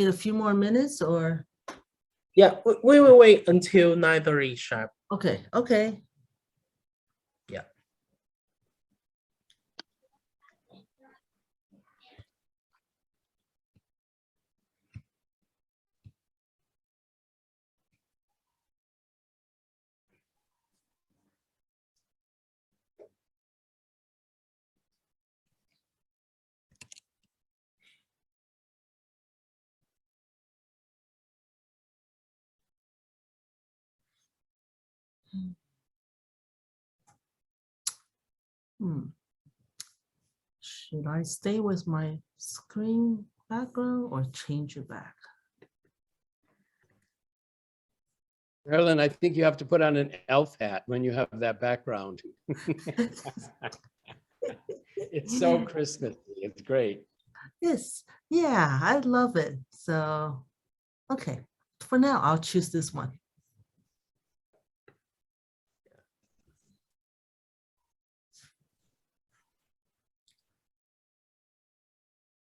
Need a few more minutes or? Yeah, we will wait until 9:30 sharp. Okay, okay. Yeah. Should I stay with my screen background or change it back? Marilyn, I think you have to put on an elf hat when you have that background. It's so Christmassy. It's great. Yes, yeah, I love it. So, okay, for now, I'll choose this one.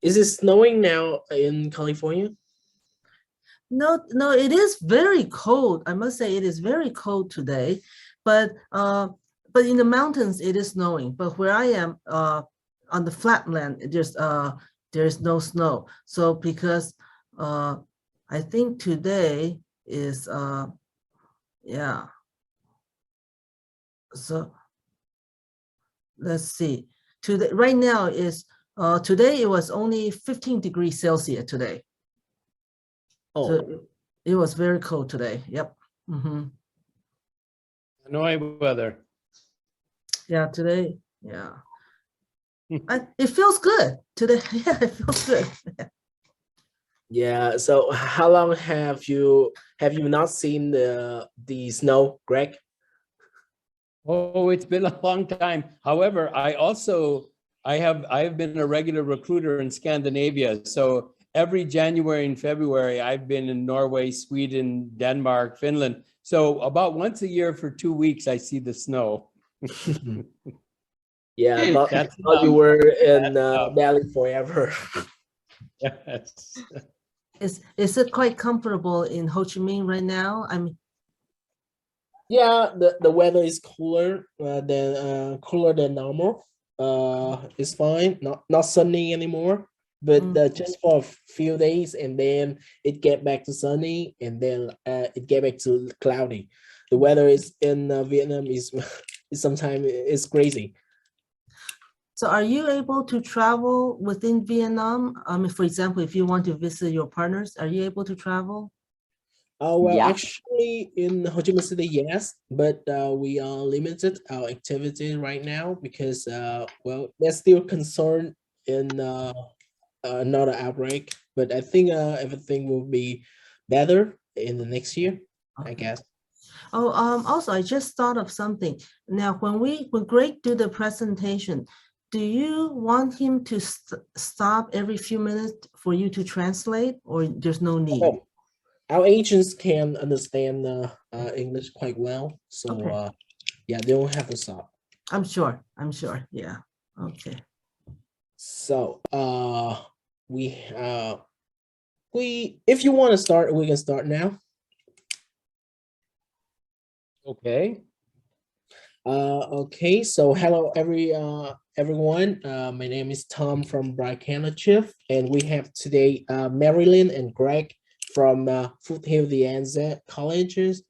Is it snowing now in California? No, no, it is very cold. I must say it is very cold today, but in the mountains it is snowing. But where I am, on the flatland, there's no snow. So because I think today is yeah. So let's see. Today, right now is today it was only 15 degrees Celsius today. Oh, So it was very cold today. Yep. Hanoi weather. Yeah, today. Yeah. It feels good today. Yeah, it feels good. yeah. So how long have you not seen the snow, Greg? Oh, it's been a long time. However, I have been a regular recruiter in Scandinavia. So every January and February, I've been in Norway, Sweden, Denmark, Finland. So about once a year for 2 weeks, I see the snow. Yeah, but That's you were in Bali forever. Yes. Is it quite comfortable in Ho Chi Minh right now? I mean, Yeah, the weather is cooler than normal. It's fine. Not sunny anymore, but just for a few days, and then it get back to sunny, and then it get back to cloudy. The weather is in Vietnam is sometimes it's crazy. so are you able to travel within Vietnam? I mean, for example, if you want to visit your partners, are you able to travel? Well, Yeah. actually, in Ho Chi Minh City, yes, but we are limited our activity right now because well, there's still concern in another outbreak, but I think everything will be better in the next year, I guess. Oh, also, I just thought of something. Now, when Greg do the presentation, do you want him to stop every few minutes for you to translate, or there's no need? Oh, our agents can understand English quite well, so Okay. yeah, they don't have to stop. I'm sure. Yeah. Okay. So if you want to start, we can start now. Okay. Okay, so hello everyone. My name is Tom from Bright Chief, and we have today Marilyn and Greg from FOOTHILL+DE ANZA colleges.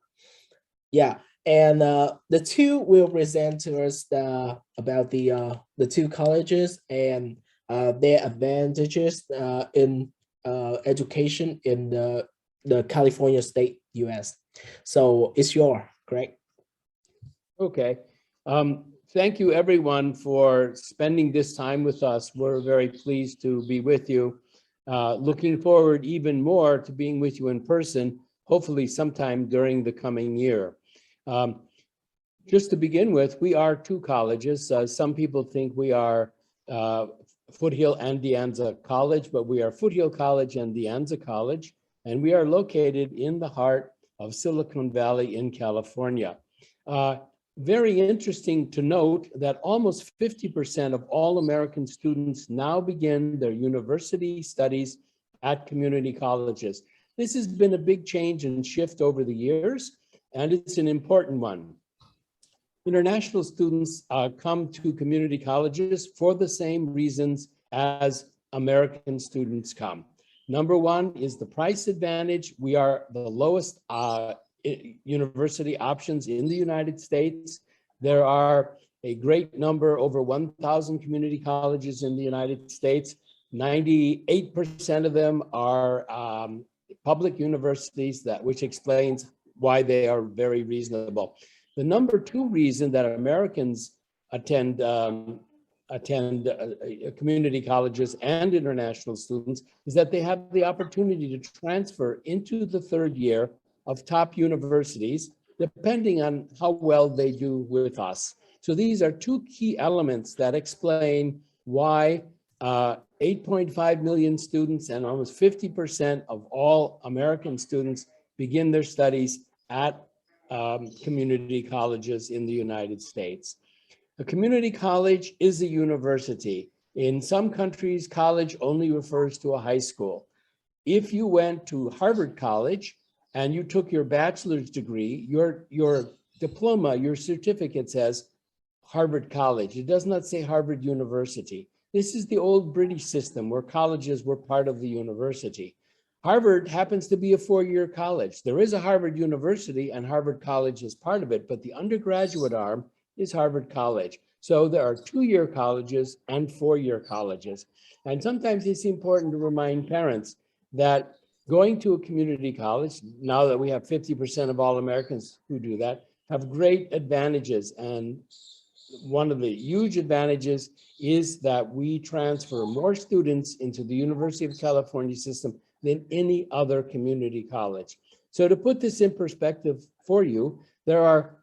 Yeah, and the two will present to us about the two colleges and their advantages in education in the California state, US. So it's your Greg. Okay. Thank you, everyone, for spending this time with us. We're very pleased to be with you. Looking forward even more to being with you in person, hopefully sometime during the coming year. Just to begin with, we are two colleges. Some people think we are FOOTHILL+DE ANZA College, but we are Foothill College and De Anza College, and we are located in the heart of Silicon Valley in California. Very interesting to note that almost 50% of all American students now begin their university studies at community colleges. This has been a big change and shift over the years, and it's an important one. International students come to community colleges for the same reasons as American students come. Number one is the price advantage. We are the lowest university options in the United States. There are a great number, over 1,000 community colleges in the United States. 98% of them are public universities, which explains why they are very reasonable. The number two reason that Americans attend community colleges and international students is that they have the opportunity to transfer into the third year of top universities, depending on how well they do with us. So these are two key elements that explain why 8.5 million students and almost 50% of all American students begin their studies at community colleges in the United States. A community college is a university. In some countries, college only refers to a high school. If you went to Harvard College and you took your bachelor's degree, your diploma, your certificate says Harvard College. It does not say Harvard University. This is the old British system where colleges were part of the university. Harvard happens to be a four-year college. There is a Harvard University and Harvard College is part of it, but the undergraduate arm is Harvard College. So there are two-year colleges and four-year colleges. And sometimes it's important to remind parents that going to a community college, now that we have 50% of all Americans who do that, have great advantages. And one of the huge advantages is that we transfer more students into the University of California system than any other community college. So to put this in perspective for you, there are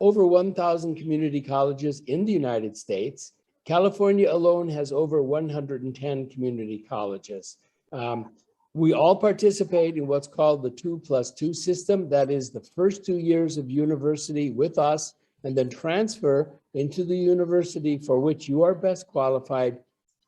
over 1,000 community colleges in the United States. California alone has over 110 community colleges. We all participate in what's called the 2+2 system. That is the first 2 years of university with us, and then transfer into the university for which you are best qualified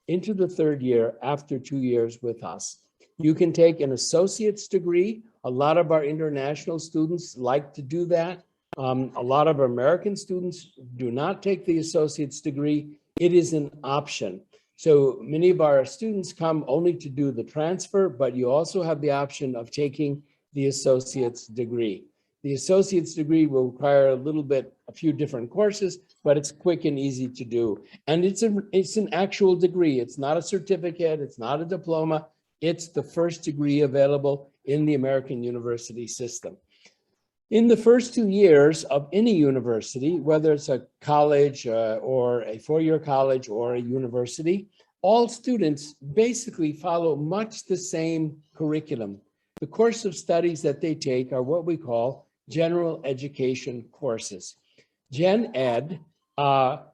into the third year after 2 years with us. You can take an associate's degree. A lot of our international students like to do that. A lot of American students do not take the associate's degree. It is an option. So many of our students come only to do the transfer, but you also have the option of taking the associate's degree. The associate's degree will require a few different courses, but it's quick and easy to do. And it's an actual degree. It's not a certificate. It's not a diploma. It's the first degree available in the American university system. In the first 2 years of any university, whether it's a college or a four-year college or a university, all students basically follow much the same curriculum. The course of studies that they take are what we call general education courses. Gen Ed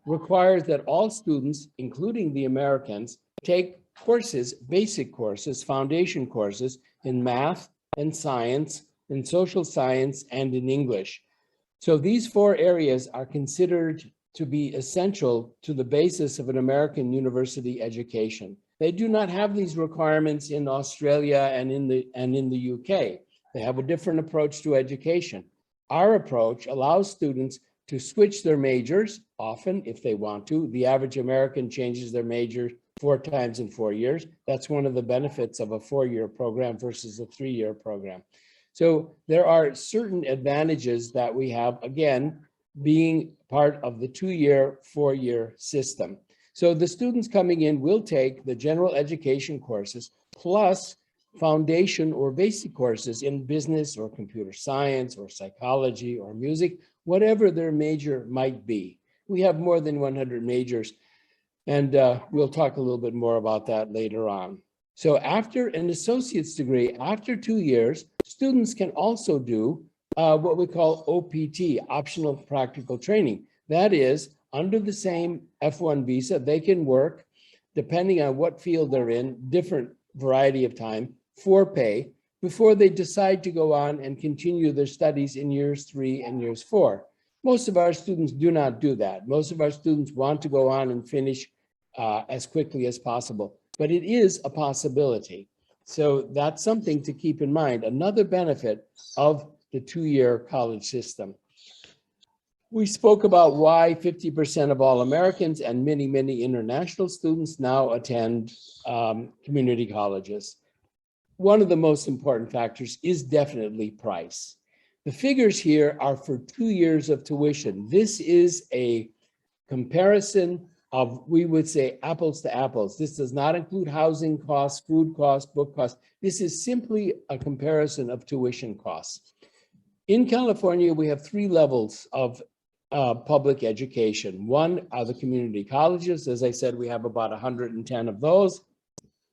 requires that all students, including the Americans, take courses, basic courses, foundation courses in math and science, in social science, and in English. So these four areas are considered to be essential to the basis of an American university education. They do not have these requirements in Australia and in the UK. They have a different approach to education. Our approach allows students to switch their majors, often if they want to. The average American changes their major 4 times in 4 years. That's one of the benefits of a 4-year program versus a 3-year program. So there are certain advantages that we have, again, being part of the 2-year, 4-year system. So the students coming in will take the general education courses plus foundation or basic courses in business or computer science or psychology or music, whatever their major might be. We have more than 100 majors, and we'll talk a little bit more about that later on. So after an associate's degree, after 2 years, students can also do what we call OPT, optional practical training. That is, under the same F1 visa, they can work, depending on what field they're in, different variety of time, for pay, before they decide to go on and continue their studies in years 3 and years 4. Most of our students do not do that. Most of our students want to go on and finish as quickly as possible, but it is a possibility. So that's something to keep in mind. Another benefit of the two-year college system. We spoke about why 50% of all Americans and many, many international students now attend community colleges. One of the most important factors is definitely price. The figures here are for 2 years of tuition. This is a comparison of, we would say, apples to apples. This does not include housing costs, food costs, book costs. This is simply a comparison of tuition costs. In California, we have 3 levels of public education. One are the community colleges. As I said, we have about 110 of those.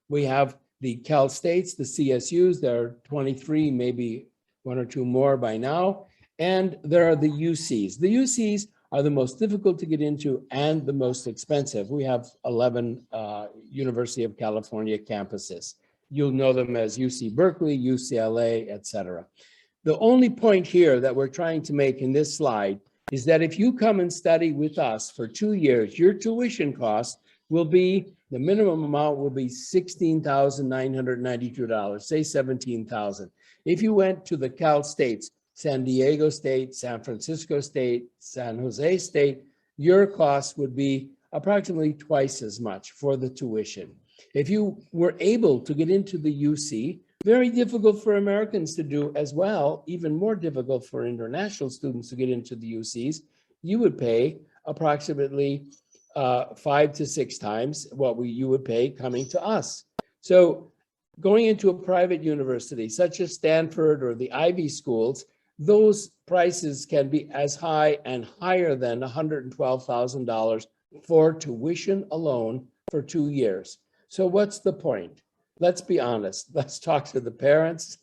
We have the Cal States, the CSUs. There are 23, maybe 1 or 2 more by now. And there are the UCs. The UCs are the most difficult to get into and the most expensive. We have 11 University of California campuses. You'll know them as UC Berkeley, UCLA, etc. The only point here that we're trying to make in this slide is that if you come and study with us for 2 years, your tuition cost will be, the minimum amount will be $16,992, say $17,000. If you went to the Cal States, San Diego State, San Francisco State, San Jose State, your cost would be approximately twice as much for the tuition. If you were able to get into the UC, very difficult for Americans to do as well, even more difficult for international students to get into the UCs, you would pay approximately 5 to 6 times what you would pay coming to us. So going into a private university, such as Stanford or the Ivy schools, those prices can be as high and higher than $112,000 for tuition alone for 2 years. So what's the point? Let's be honest. Let's talk to the parents.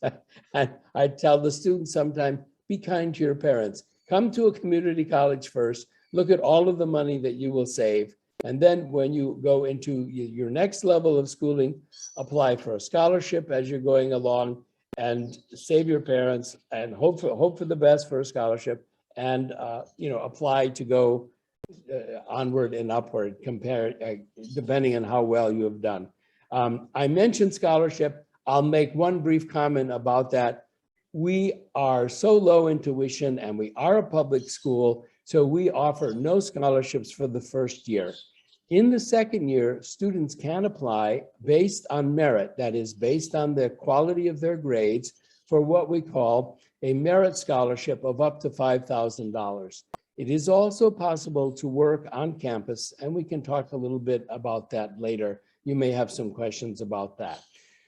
And I tell the students sometimes, be kind to your parents. Come to a community college first. Look at all of the money that you will save. And then when you go into your next level of schooling, apply for a scholarship as you're going along and save your parents and hope for the best for a scholarship and apply to go onward and upward, depending on how well you have done. I mentioned scholarship. I'll make one brief comment about that. We are so low in tuition and we are a public school, so we offer no scholarships for the first year. In the second year, students can apply based on merit, that is based on the quality of their grades, for what we call a merit scholarship of up to $5,000. It is also possible to work on campus, and we can talk a little bit about that later. You may have some questions about that.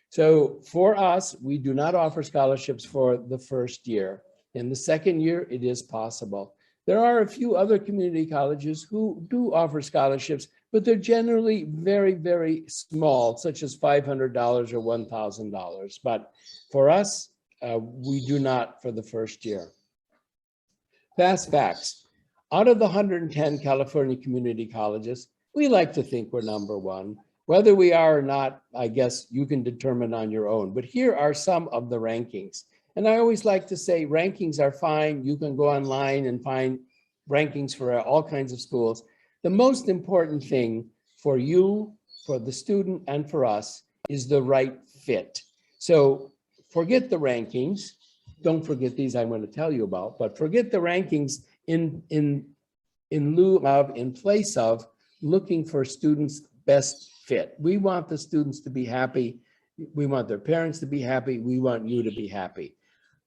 So for us, we do not offer scholarships for the first year. In the second year, it is possible. There are a few other community colleges who do offer scholarships, but they're generally very, very small, such as $500 or $1,000. But for us, we do not for the first year. Fast facts. Out of the 110 California community colleges, we like to think we're number 1. Whether we are or not, I guess you can determine on your own. But here are some of the rankings. And I always like to say rankings are fine. You can go online and find rankings for all kinds of schools. The most important thing for you, for the student, and for us is the right fit. So forget the rankings. Don't forget these I'm going to tell you about, but forget the rankings in place of looking for students' best fit. We want the students to be happy. We want their parents to be happy. We want you to be happy.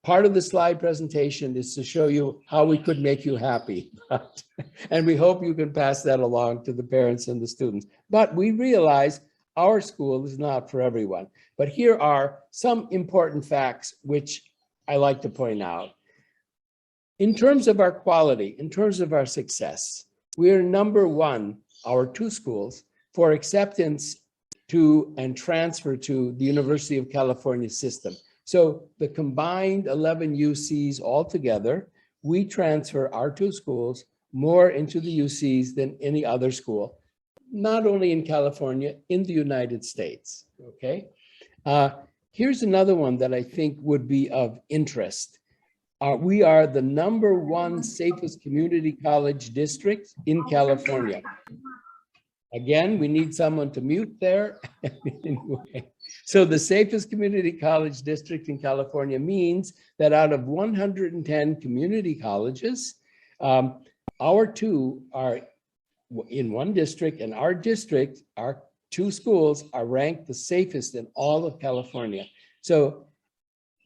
Part of the slide presentation is to show you how we could make you happy. And we hope you can pass that along to the parents and the students. But we realize our school is not for everyone. But here are some important facts which I like to point out. In terms of our quality, in terms of our success, we are number 1, our 2 schools, for acceptance to and transfer to the University of California system. So the combined 11 UCs altogether, we transfer our 2 schools more into the UCs than any other school, not only in California, in the United States, okay? Here's another one that I think would be of interest. We are the number 1 safest community college district in California. Again, we need someone to mute there. Anyway, So the safest community college district in California means that out of 110 community colleges, our two are in one district, and our district, our two schools are ranked the safest in all of California. So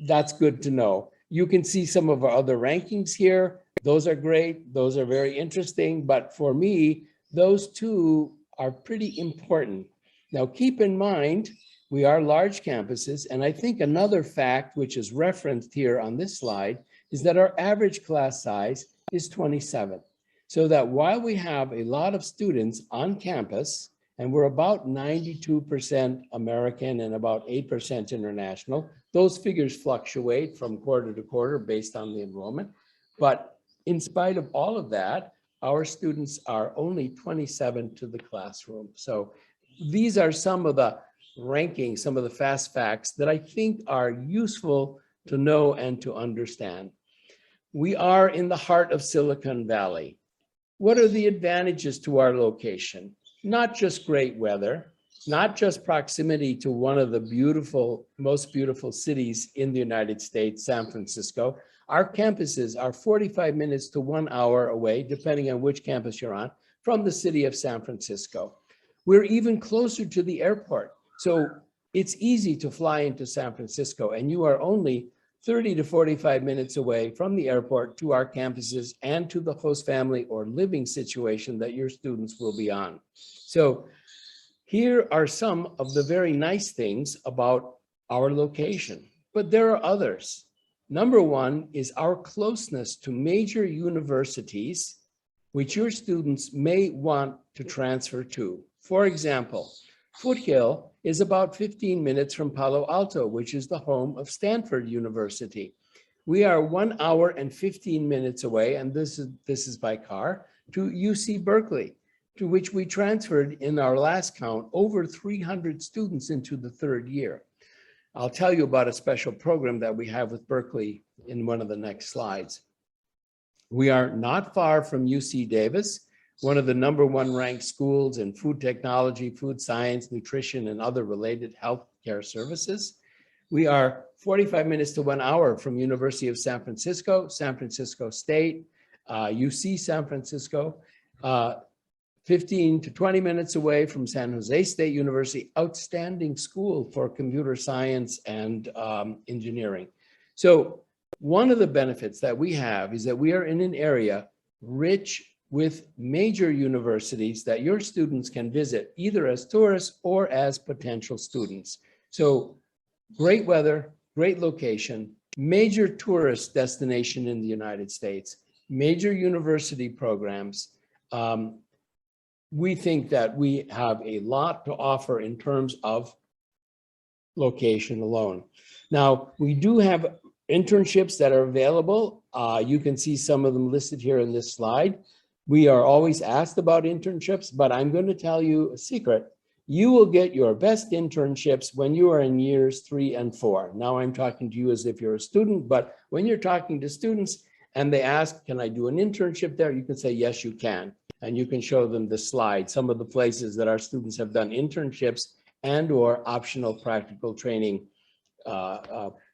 that's good to know. You can see some of our other rankings here. Those are great. Those are very interesting. But for me, those two are pretty important. Now, keep in mind, we are large campuses. And I think another fact, which is referenced here on this slide, is that our average class size is 27. So that while we have a lot of students on campus, and we're about 92% American and about 8% international, those figures fluctuate from quarter to quarter based on the enrollment. But in spite of all of that, our students are only 27 to the classroom. So these are some of the rankings, some of the fast facts that I think are useful to know and to understand. We are in the heart of Silicon Valley. What are the advantages to our location? Not just great weather, not just proximity to one of the most beautiful cities in the United States, San Francisco. Our campuses are 45 minutes to 1 hour away, depending on which campus you're on, from the city of San Francisco. We're even closer to the airport. So it's easy to fly into San Francisco, and you are only 30 to 45 minutes away from the airport to our campuses and to the host family or living situation that your students will be on. So here are some of the very nice things about our location, but there are others. Number one is our closeness to major universities, which your students may want to transfer to. For example, Foothill is about 15 minutes from Palo Alto, which is the home of Stanford University. We are 1 hour and 15 minutes away, and this is by car, to UC Berkeley, to which we transferred in our last count over 300 students into the third year. I'll tell you about a special program that we have with Berkeley in one of the next slides. We are not far from UC Davis, one of the #1 ranked schools in food technology, food science, nutrition, and other related healthcare services. We are 45 minutes to 1 hour from University of San Francisco, San Francisco State, UC San Francisco, 15 to 20 minutes away from San Jose State University, outstanding school for computer science and engineering. So one of the benefits that we have is that we are in an area rich with major universities that your students can visit either as tourists or as potential students. So great weather, great location, major tourist destination in the United States, major university programs. We think that we have a lot to offer in terms of location alone. Now, we do have internships that are available. You can see some of them listed here in this slide. We are always asked about internships, but I'm going to tell you a secret. You will get your best internships when you are in years 3 and 4. Now I'm talking to you as if you're a student, but when you're talking to students and they ask, can I do an internship there? You can say, yes, you can. And you can show them the slide, some of the places that our students have done internships and or optional practical training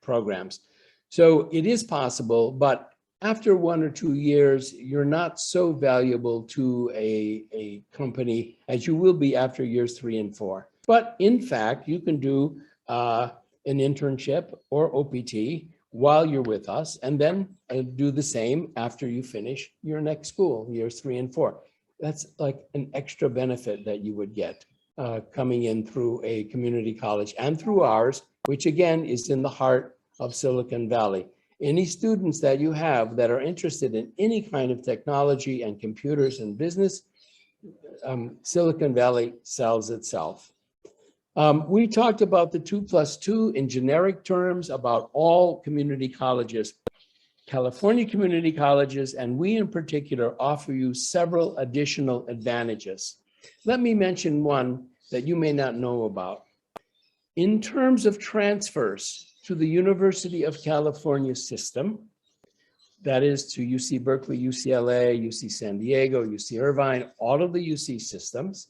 programs. So it is possible, but after 1 or 2 years, you're not so valuable to a company as you will be after years 3 and 4. But in fact, you can do an internship or OPT while you're with us, and then do the same after you finish your next school, years 3 and 4. That's like an extra benefit that you would get coming in through a community college and through ours, which again is in the heart of Silicon Valley. Any students that you have that are interested in any kind of technology and computers and business, Silicon Valley sells itself. We talked about the 2+2 in generic terms about all community colleges. California community colleges, and we in particular, offer you several additional advantages. Let me mention one that you may not know about. In terms of transfers to the University of California system, that is to UC Berkeley, UCLA, UC San Diego, UC Irvine, all of the UC systems,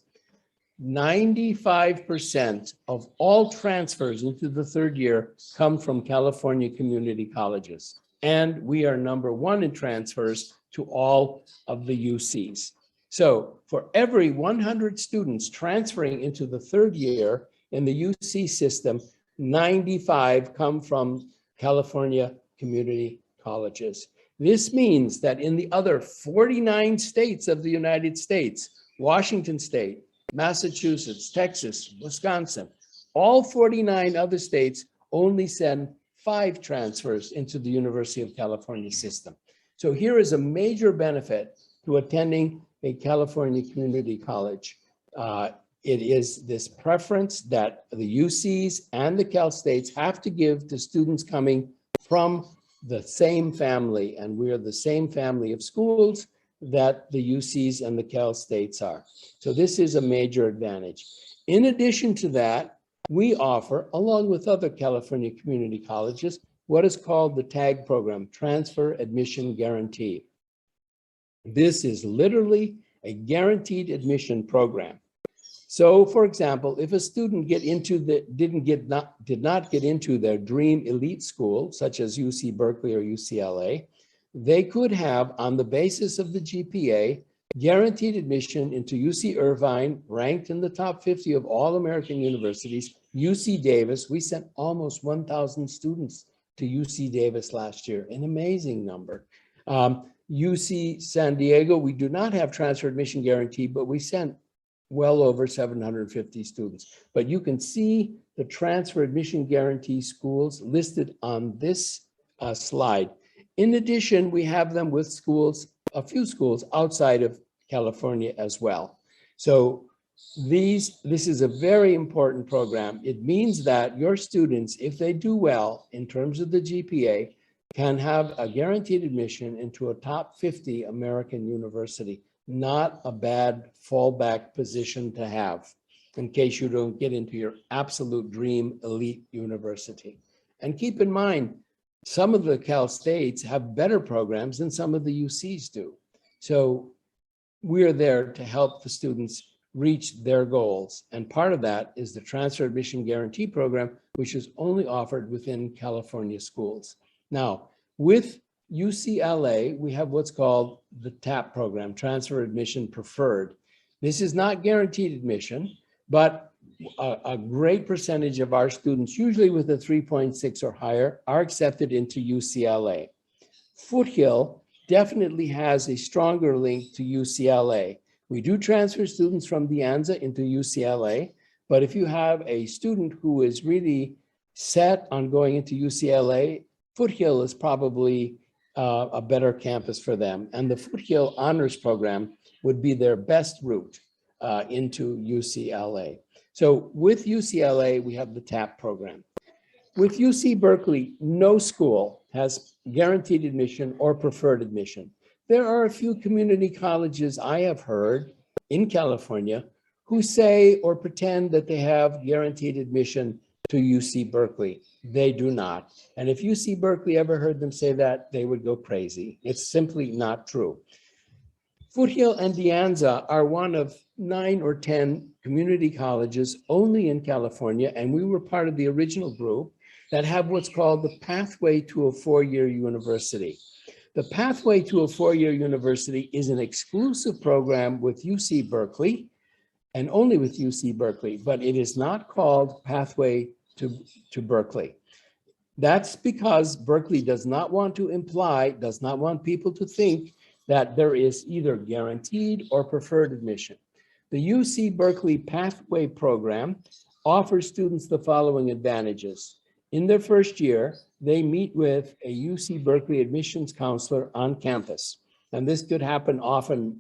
95% of all transfers into the third year come from California community colleges. And we are #1 in transfers to all of the UCs. So for every 100 students transferring into the third year in the UC system, 95 come from California community colleges. This means that in the other 49 states of the United States, Washington State, Massachusetts, Texas, Wisconsin, all 49 other states only send 5 transfers into the University of California system. So here is a major benefit to attending a California community college. It is this preference that the UCs and the Cal States have to give to students coming from the same family, and we are the same family of schools that the UCs and the Cal States are. So this is a major advantage. In addition to that, we offer, along with other California community colleges, what is called the TAG program, Transfer Admission Guarantee. This is literally a guaranteed admission program. So, for example, if a student did not get into their dream elite school, such as UC Berkeley or UCLA, they could have, on the basis of the GPA, guaranteed admission into UC Irvine, ranked in the top 50 of all American universities, UC Davis. We sent almost 1,000 students to UC Davis last year, an amazing number. UC San Diego, we do not have transfer admission guarantee, but we sent well over 750 students. But you can see the transfer admission guarantee schools listed on this slide. In addition, we have them with schools, a few schools outside of California as well. So this is a very important program. It means that your students, if they do well in terms of the GPA, can have a guaranteed admission into a top 50 American university. Not a bad fallback position to have in case you don't get into your absolute dream elite university. And keep in mind, some of the Cal States have better programs than some of the UCs do. So we're there to help the students reach their goals. And part of that is the Transfer Admission Guarantee Program, which is only offered within California schools. Now, with UCLA, we have what's called the TAP program, Transfer Admission Preferred. This is not guaranteed admission, but a great percentage of our students, usually with a 3.6 or higher, are accepted into UCLA. Foothill definitely has a stronger link to UCLA. We do transfer students from De Anza into UCLA, but if you have a student who is really set on going into UCLA, Foothill is probably a better campus for them. And the Foothill Honors Program would be their best route into UCLA. So with UCLA, we have the TAP program. With UC Berkeley, no school has guaranteed admission or preferred admission. There are a few community colleges I have heard in California who say or pretend that they have guaranteed admission to UC Berkeley. They do not. And if UC Berkeley ever heard them say that, they would go crazy. It's simply not true. Foothill and De Anza are one of 9 or 10 community colleges only in California, and we were part of the original group that have what's called the Pathway to a 4-year university. The Pathway to a 4-year university is an exclusive program with UC Berkeley and only with UC Berkeley, but it is not called Pathway to Berkeley. That's because Berkeley does not want people to think that there is either guaranteed or preferred admission. The UC Berkeley Pathway program offers students the following advantages. In their first year, they meet with a UC Berkeley admissions counselor on campus. And this could happen often,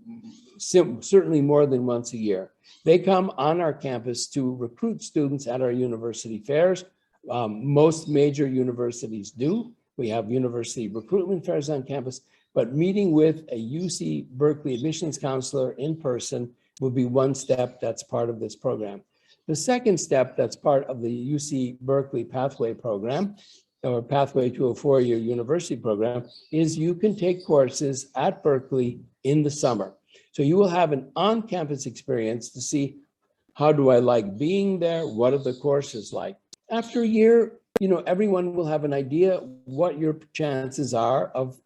certainly more than once a year. They come on our campus to recruit students at our university fairs. Most major universities do. We have university recruitment fairs on campus, but meeting with a UC Berkeley admissions counselor in person will be one step that's part of this program. The second step that's part of the UC Berkeley Pathway program, or Pathway to a 4-year university program, is you can take courses at Berkeley in the summer. So you will have an on-campus experience to see How do I like being there? What are the courses like? After a year, everyone will have an idea what your chances are of,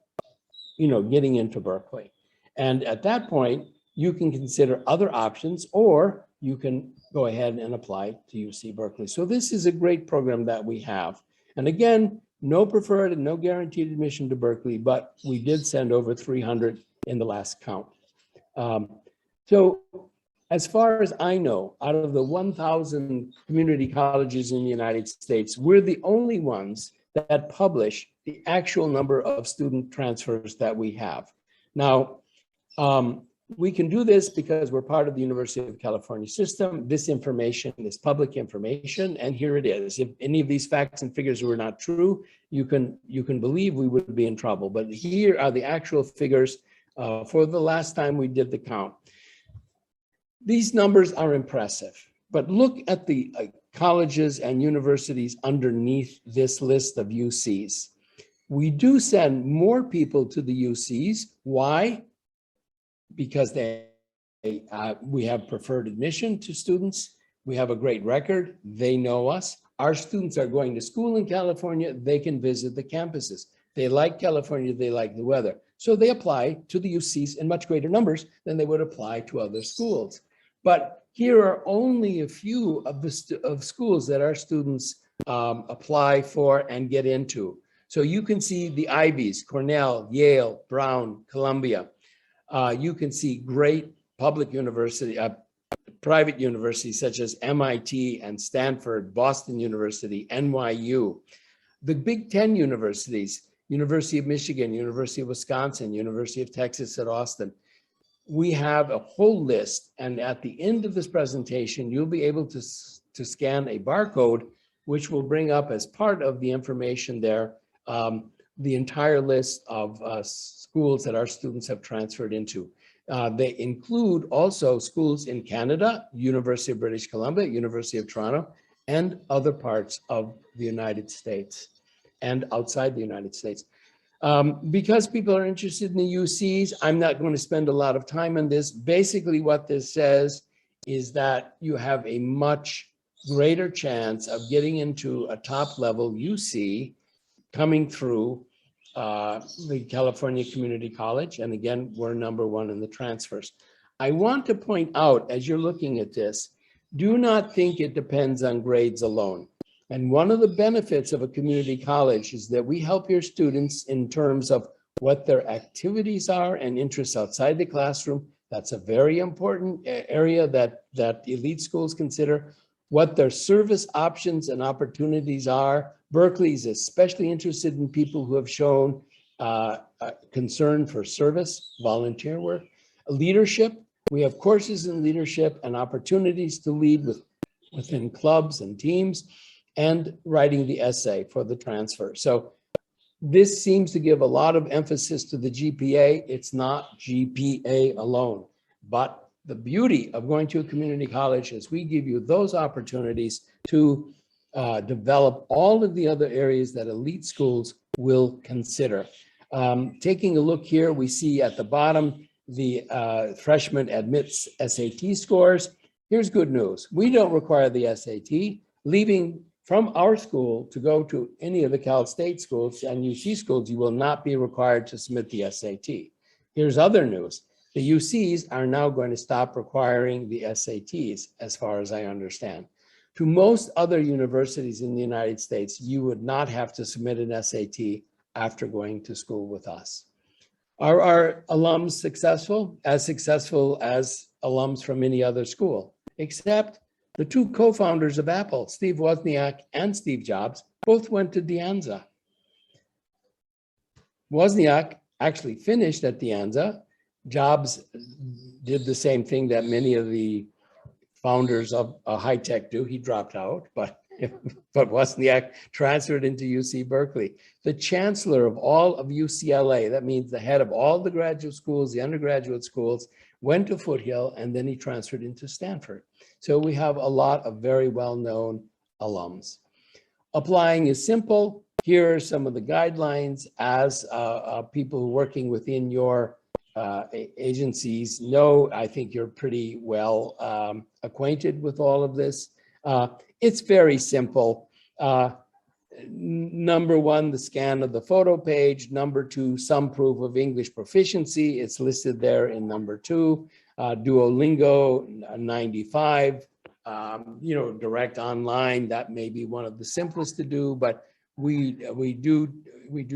getting into Berkeley. And at that point, you can consider other options, or you can go ahead and apply to UC Berkeley. So this is a great program that we have. And again, no preferred and no guaranteed admission to Berkeley, but we did send over 300 in the last count. So as far as I know, out of the 1,000 community colleges in the United States, we're the only ones that publish the actual number of student transfers that we have. Now, we can do this because we're part of the University of California system. This information is public information, and here it is. If any of these facts and figures were not true, you can believe we would be in trouble. But here are the actual figures for the last time we did the count. These numbers are impressive, but look at the colleges and universities underneath this list of UCs. We do send more people to the UCs. Why? Because we have preferred admission to students. We have a great record. They know us. Our students are going to school in California. They can visit the campuses. They like California. They like the weather. So they apply to the UCs in much greater numbers than they would apply to other schools. But here are only a few of the schools that our students apply for and get into. So you can see the Ivies: Cornell, Yale, Brown, Columbia. You can see great public university, private universities such as MIT and Stanford, Boston University, NYU. The Big Ten universities: University of Michigan, University of Wisconsin, University of Texas at Austin. We have a whole list, and at the end of this presentation, you'll be able to scan a barcode, which will bring up as part of the information there, the entire list of schools that our students have transferred into. They include also schools in Canada, University of British Columbia, University of Toronto, and other parts of the United States and outside the United States. Because people are interested in the UCs, I'm not going to spend a lot of time on this. Basically, what this says is that you have a much greater chance of getting into a top level UC coming through the California Community College. And again, we're #1 in the transfers. I want to point out, as you're looking at this, do not think it depends on grades alone. And one of the benefits of a community college is that we help your students in terms of what their activities are and interests outside the classroom. That's a very important area that elite schools consider. What their service options and opportunities are. Berkeley is especially interested in people who have shown concern for service, volunteer work. Leadership, we have courses in leadership and opportunities to lead within clubs and teams, and writing the essay for the transfer. So this seems to give a lot of emphasis to the GPA. It's not GPA alone, but the beauty of going to a community college is we give you those opportunities to develop all of the other areas that elite schools will consider. Taking a look here, we see at the bottom, the freshman admits SAT scores. Here's good news. We don't require the SAT. Leaving from our school to go to any of the Cal State schools and UC schools, you will not be required to submit the SAT. Here's other news. The UCs are now going to stop requiring the SATs, as far as I understand. To most other universities in the United States, you would not have to submit an SAT after going to school with us. Are our alums successful? As successful as alums from any other school, except the two co-founders of Apple, Steve Wozniak and Steve Jobs, both went to De Anza. Wozniak actually finished at De Anza. Jobs did the same thing that many of the founders of high tech do. He dropped out, but Wozniak transferred into UC Berkeley. The chancellor of all of UCLA, that means the head of all the graduate schools, the undergraduate schools, went to Foothill, and then he transferred into Stanford. So we have a lot of very well-known alums. Applying is simple. Here are some of the guidelines as people working within your agencies know, I think you're pretty well acquainted with all of this. It's very simple. Number one, the scan of the photo page. Number two, some proof of English proficiency. It's listed there in number two. Duolingo 95. Direct online. That may be one of the simplest to do, but we do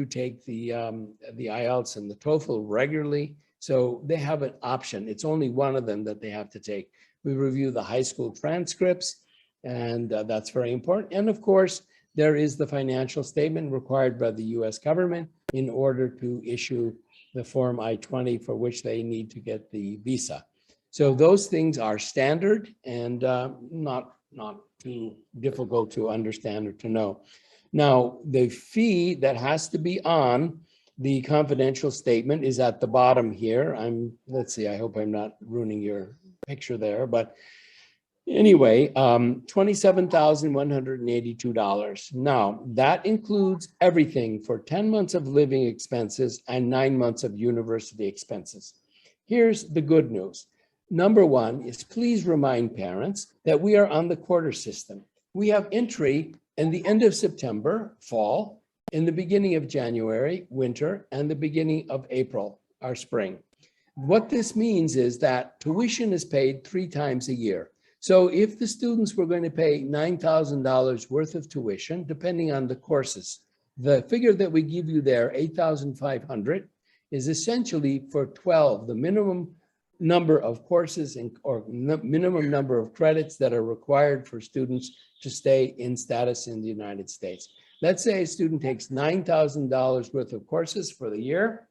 take the IELTS and the TOEFL regularly. So they have an option. It's only one of them that they have to take. We review the high school transcripts, and that's very important. And of course, there is the financial statement required by the US government in order to issue the Form I-20 for which they need to get the visa. So those things are standard and not too difficult to understand or to know. Now, the fee that has to be on the confidential statement is at the bottom here. Let's see, I hope I'm not ruining your picture there, but anyway, $27,182. Now, that includes everything for 10 months of living expenses and 9 months of university expenses. Here's the good news. Number one is please remind parents that we are on the quarter system. We have entry in the end of September, fall, in the beginning of January, winter, and the beginning of April, our spring. What this means is that tuition is paid 3 times a year. So if the students were going to pay $9,000 worth of tuition, depending on the courses, the figure that we give you there, $8,500, is essentially for 12, the minimum number of courses or minimum number of credits that are required for students to stay in status in the United States. Let's say a student takes $9,000 worth of courses for the year.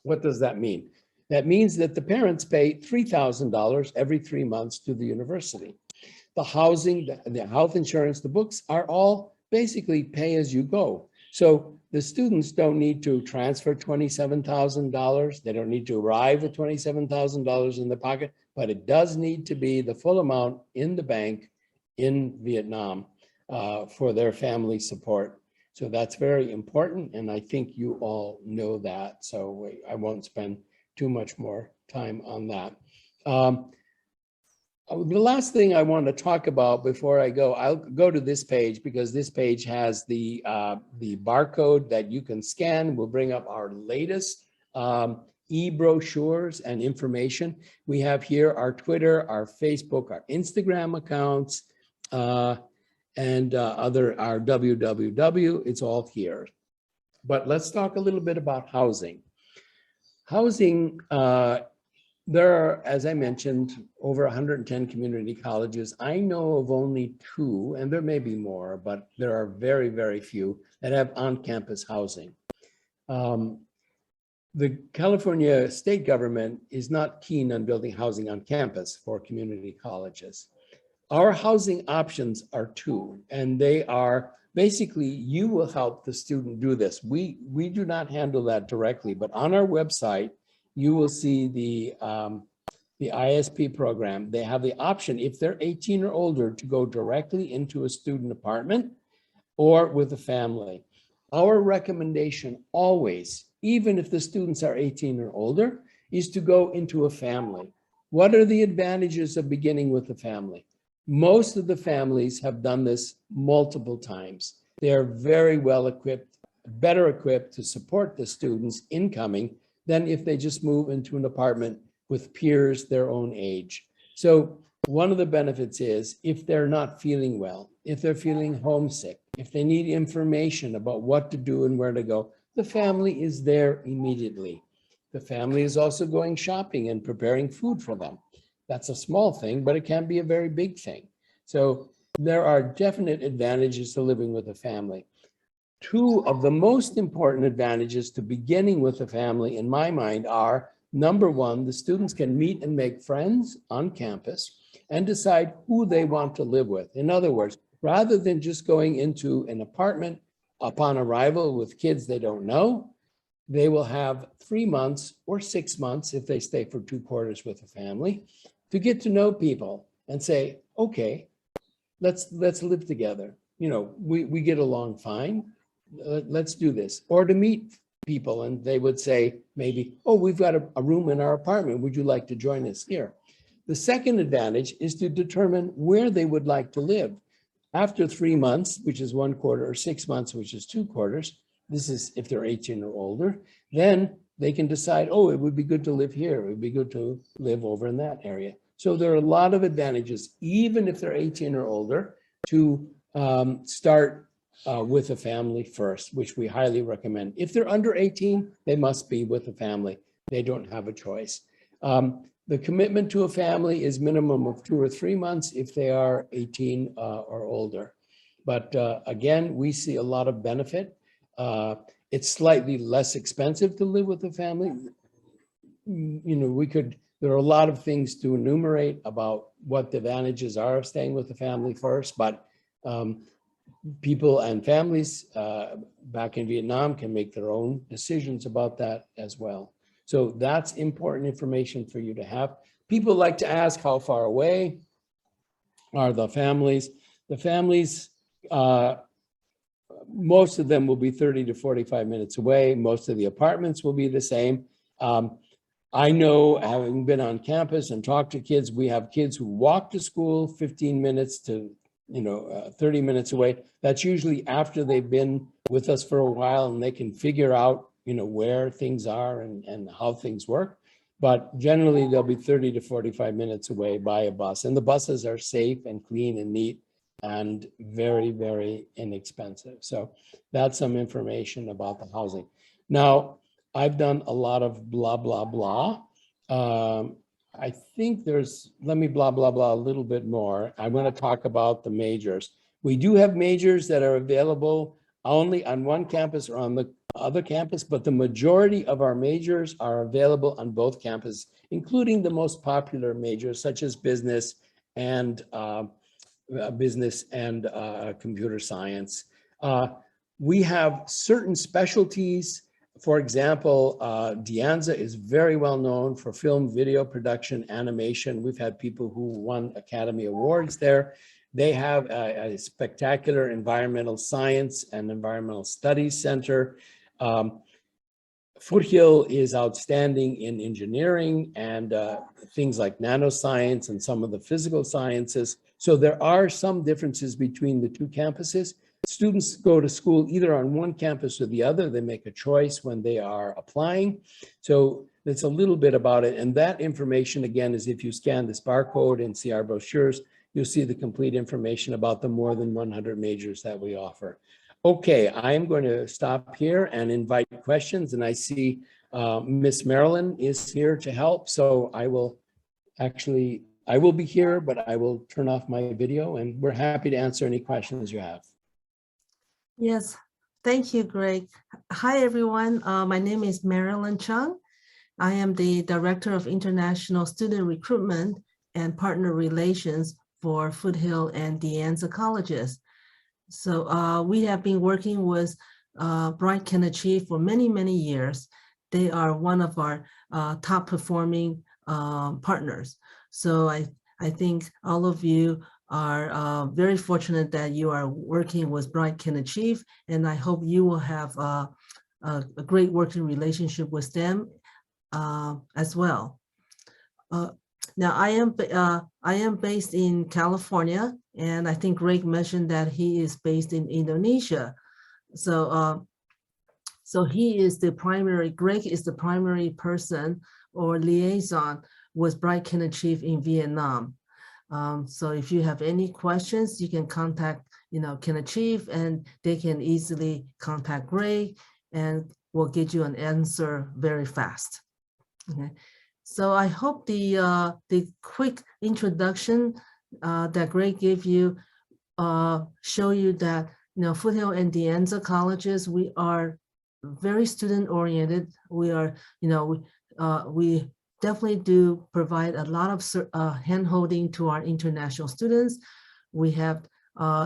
What does that mean? That means that the parents pay $3,000 every 3 months to the university. The housing, the health insurance, the books are all basically pay as you go. So the students don't need to transfer $27,000. They don't need to arrive at $27,000 in their pocket, but it does need to be the full amount in the bank in Vietnam for their family support. So that's very important. And I think you all know that. So I won't spend too much more time on that. The last thing I want to talk about before I go, I'll go to this page because this page has the barcode that you can scan. We'll bring up our latest e-brochures and information. We have here our Twitter, our Facebook, our Instagram accounts, and our www. It's all here. But let's talk a little bit about housing. Housing, there are, as I mentioned, over 110 community colleges. I know of only 2, and there may be more, but there are very, very few that have on-campus housing. The California state government is not keen on building housing on campus for community colleges. Our housing options are 2, and they are basically, you will help the student do this. We do not handle that directly, but on our website, you will see the ISP program. They have the option, if they're 18 or older, to go directly into a student apartment or with a family. Our recommendation always, even if the students are 18 or older, is to go into a family. What are the advantages of beginning with a family? Most of the families have done this multiple times. They are very well equipped, better equipped to support the students incoming than if they just move into an apartment with peers their own age. So one of the benefits is if they're not feeling well, if they're feeling homesick, if they need information about what to do and where to go, the family is there immediately. The family is also going shopping and preparing food for them. That's a small thing, but it can be a very big thing. So there are definite advantages to living with a family. 2 of the most important advantages to beginning with a family, in my mind, are number 1, the students can meet and make friends on campus and decide who they want to live with. In other words, rather than just going into an apartment upon arrival with kids they don't know, they will have 3 months or 6 months, if they stay for 2 quarters with a family, to get to know people and say, okay, let's live together. You know, we get along fine. Let's do this. Or to meet people, and they would say maybe, oh, we've got a room in our apartment. Would you like to join us here? The second advantage is to determine where they would like to live. After 3 months, which is 1 quarter, or 6 months, which is 2 quarters, this is if they're 18 or older, then they can decide, oh, it would be good to live here. It would be good to live over in that area. So there are a lot of advantages, even if they're 18 or older, to start with a family first, which we highly recommend. If they're under 18, they must be with a family. They don't have a choice. The commitment to a family is minimum of 2 or 3 months if they are 18 or older. But again, we see a lot of benefit. It's slightly less expensive to live with a family. You know, there are a lot of things to enumerate about what the advantages are of staying with the family first, but people and families back in Vietnam can make their own decisions about that as well. So that's important information for you to have. People like to ask how far away are the families. The families, most of them will be 30 to 45 minutes away. Most of the apartments will be the same. I know, having been on campus and talked to kids, we have kids who walk to school 15 minutes to 30 minutes away. That's usually after they've been with us for a while and they can figure out where things are and how things work. But generally they'll be 30 to 45 minutes away by a bus. And the buses are safe and clean and neat and very, very inexpensive. So that's some information about the housing. Now, I've done a lot of blah, blah, blah. I think let me blah, blah, blah a little bit more. I want to talk about the majors. We do have majors that are available only on one campus or on the other campus, but the majority of our majors are available on both campuses, including the most popular majors such as business and computer science. We have certain specialties. For example, De Anza is very well known for film, video production, animation. We've had people who won Academy Awards there. They have a spectacular environmental science and environmental studies center. Foothill is outstanding in engineering and things like nanoscience and some of the physical sciences. So there are some differences between the two campuses. Students go to school either on one campus or the other. They make a choice when they are applying. So that's a little bit about it. And that information, again, is if you scan this barcode and see our brochures, you'll see the complete information about the more than 100 majors that we offer. Okay, I'm going to stop here and invite questions. And I see Miss Marilyn is here to help. So I will be here, but I will turn off my video and we're happy to answer any questions you have. Yes, thank you, Greg. Hi, everyone. My name is Marilyn Chung. I am the Director of International Student Recruitment and Partner Relations for Foothill and De Anza colleges. So we have been working with Bright Can Achieve for many, many years. They are one of our top performing partners. So I think all of you are very fortunate that you are working with Bright Can Achieve, and I hope you will have a great working relationship with them as well. Now, I am based in California, and I think Greg mentioned that he is based in Indonesia. So, Greg is the primary person or liaison with Bright Can Achieve in Vietnam. So if you have any questions, you can contact, Can Achieve, and they can easily contact Greg, and we'll get you an answer very fast. Okay. So I hope the quick introduction that Greg gave you show you that Foothill and De Anza colleges, we are very student oriented. We are we definitely do provide a lot of hand-holding to our international students. We have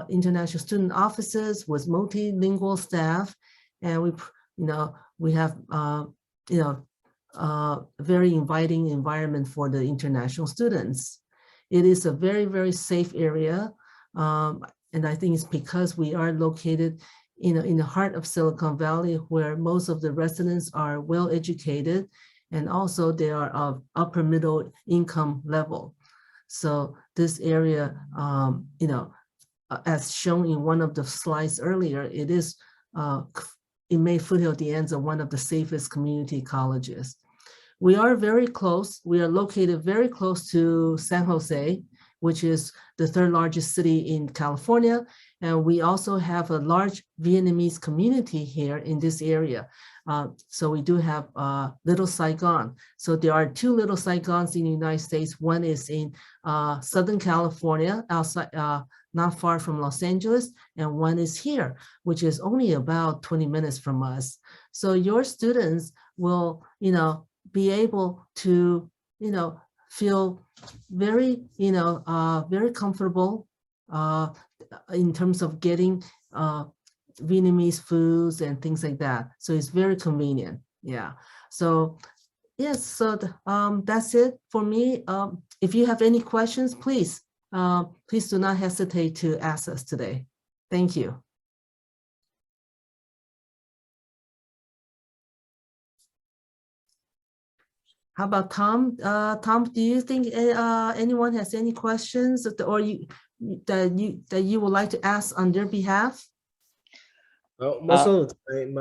international student offices with multilingual staff, and we have very inviting environment for the international students. It is a very, very safe area, and I think it's because we are located in the heart of Silicon Valley, where most of the residents are well educated, and also they are of upper middle income level. So this area, as shown in one of the slides earlier, it made Foothill De Anza one of the safest community colleges. We are very close. We are located very close to San Jose, which is the third largest city in California. And we also have a large Vietnamese community here in this area. So we do have Little Saigon. So there are two Little Saigons in the United States. One is in Southern California, outside, not far from Los Angeles, and one is here, which is only about 20 minutes from us. So your students will, be able to, feel very, very comfortable in terms of getting Vietnamese foods and things like that. So it's very convenient. Yeah. So yes, so that's it for me. If you have any questions, please do not hesitate to ask us today. Thank you. How about Tom? Tom, do you think anyone has any questions that you would like to ask on their behalf? Well, most of the time,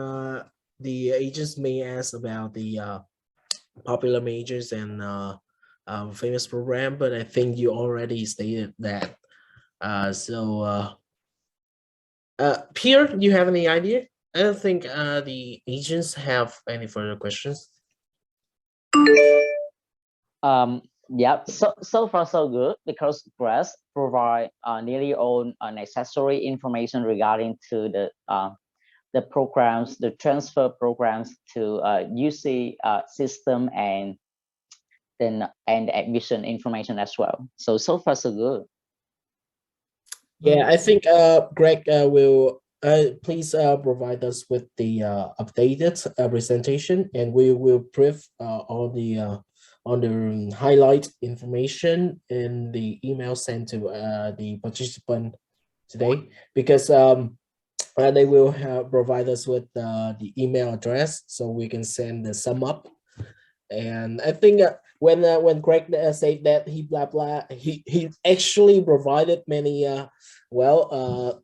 the agents may ask about the popular majors and famous program, but I think you already stated that. Pierre, do you have any idea? I don't think the agents have any further questions. Yeah, so far so good, because Grace provide nearly all necessary information regarding to the programs, the transfer programs to UC system, and then admission information as well. So far so good. Yeah, I think Greg will please provide us with the updated presentation, and we will brief all the on the highlight information in the email sent to the participant today, because they will provide us with the email address so we can send the sum up. And I think when Greg said that he blah blah, he actually provided many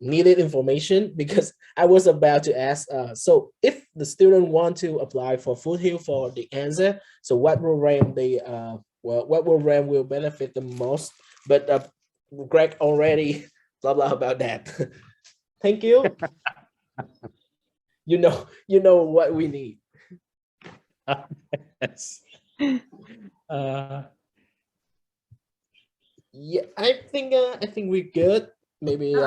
needed information, because I was about to ask, so if the student want to apply for Foothill for the answer, so what program they what program will benefit the most? But Greg already blah blah about that. Thank you. you know what we need. Yes. Yeah, I think we're good. Maybe or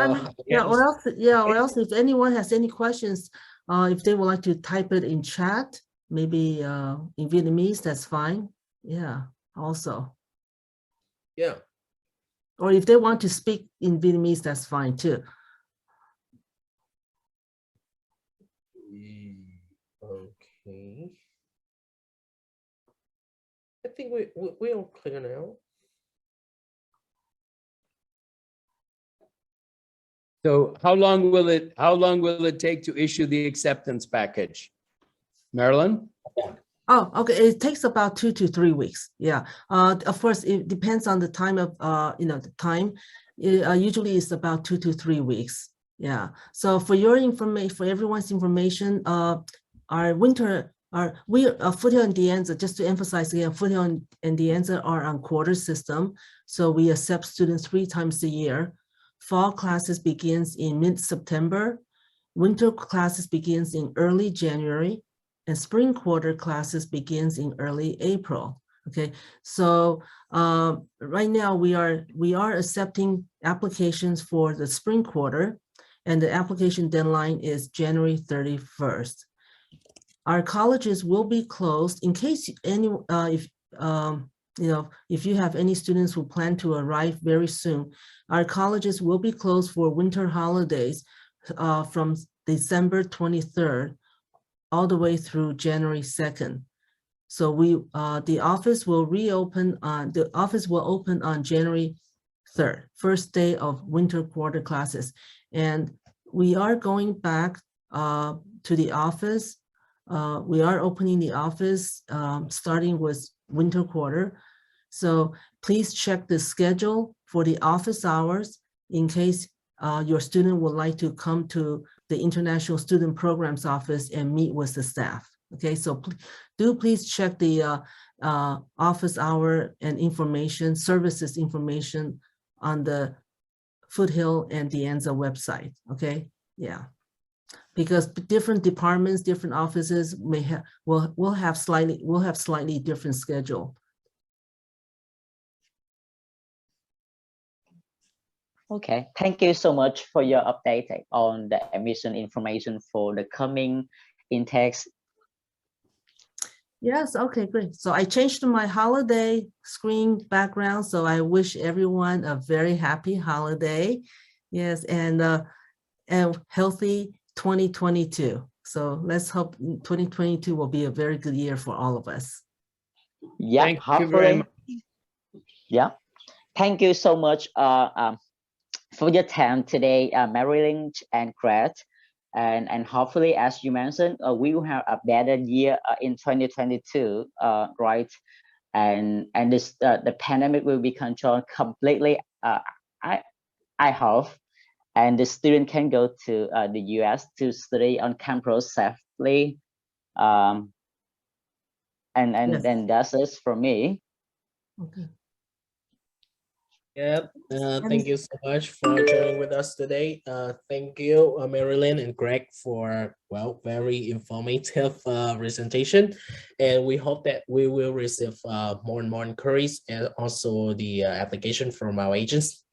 else if anyone has any questions, if they would like to type it in chat, maybe in Vietnamese, that's fine. Yeah, also. Yeah. Or if they want to speak in Vietnamese, that's fine too. Okay. I think we're all clear now. So how long will it take to issue the acceptance package? Marilyn? Oh, okay. It takes about 2 to 3 weeks. Yeah. Of course, it depends on the time of the time. Usually it's about 2 to 3 weeks. Yeah. So for your information, for everyone's information, our winter, Foothill and De Anza, just to emphasize again, Foothill and De Anza are on quarter system. So we accept students 3 times a year. Fall classes begins in mid-September. Winter classes begins in early January, and spring quarter classes begins in early April. Okay, so right now we are accepting applications for the spring quarter, and the application deadline is January 31st. Our colleges will be closed in case if you have any students who plan to arrive very soon. Our colleges will be closed for winter holidays from December 23rd all the way through January 2nd. So the office will open on January 3rd, first day of winter quarter classes. And we are going back to the office. We are opening the office starting with winter quarter. So please check the schedule for the office hours in case your student would like to come to the International Student Programs Office and meet with the staff. Okay, so do please check the office hour and information, services information on the Foothill and De Anza website. Okay, yeah. Because different departments, different offices may have will have slightly different schedule. Okay, thank you so much for your update on the admission information for the coming intakes. Yes, okay, great. So I changed my holiday screen background. So I wish everyone a very happy holiday. Yes, and healthy 2022. So let's hope 2022 will be a very good year for all of us. Yeah, Thank you very much. Yeah, thank you so much for your time today, Marilyn and Greg. And hopefully, as you mentioned, we will have a better year in 2022, right? And this the pandemic will be controlled completely. I hope, and the student can go to the US to study on campus safely. And Yes. then that's it for me. Okay. Yeah, thank you so much for joining with us today. Thank you, Marilyn and Greg, for, well, very informative presentation. And we hope that we will receive more and more inquiries and also the application from our agents.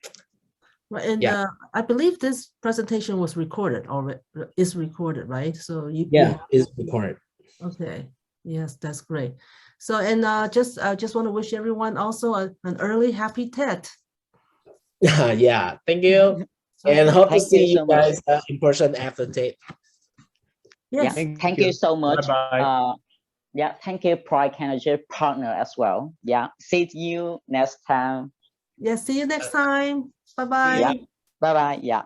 Right, and Yeah. I believe this presentation was recorded already, is recorded, right? So you Yeah, it's recorded. okay. Yes, that's great. So and just want to wish everyone also an early happy Tet. Yeah, thank you. And Okay. hope to Thank you see you so much. guys in person after tape. Yes. Yeah, thank you so much. Bye-bye. Yeah, thank you, Pride Candidate partner as well. Yeah, see you next time. Yes. See you next time. Bye-bye. Yeah, bye bye. Yeah.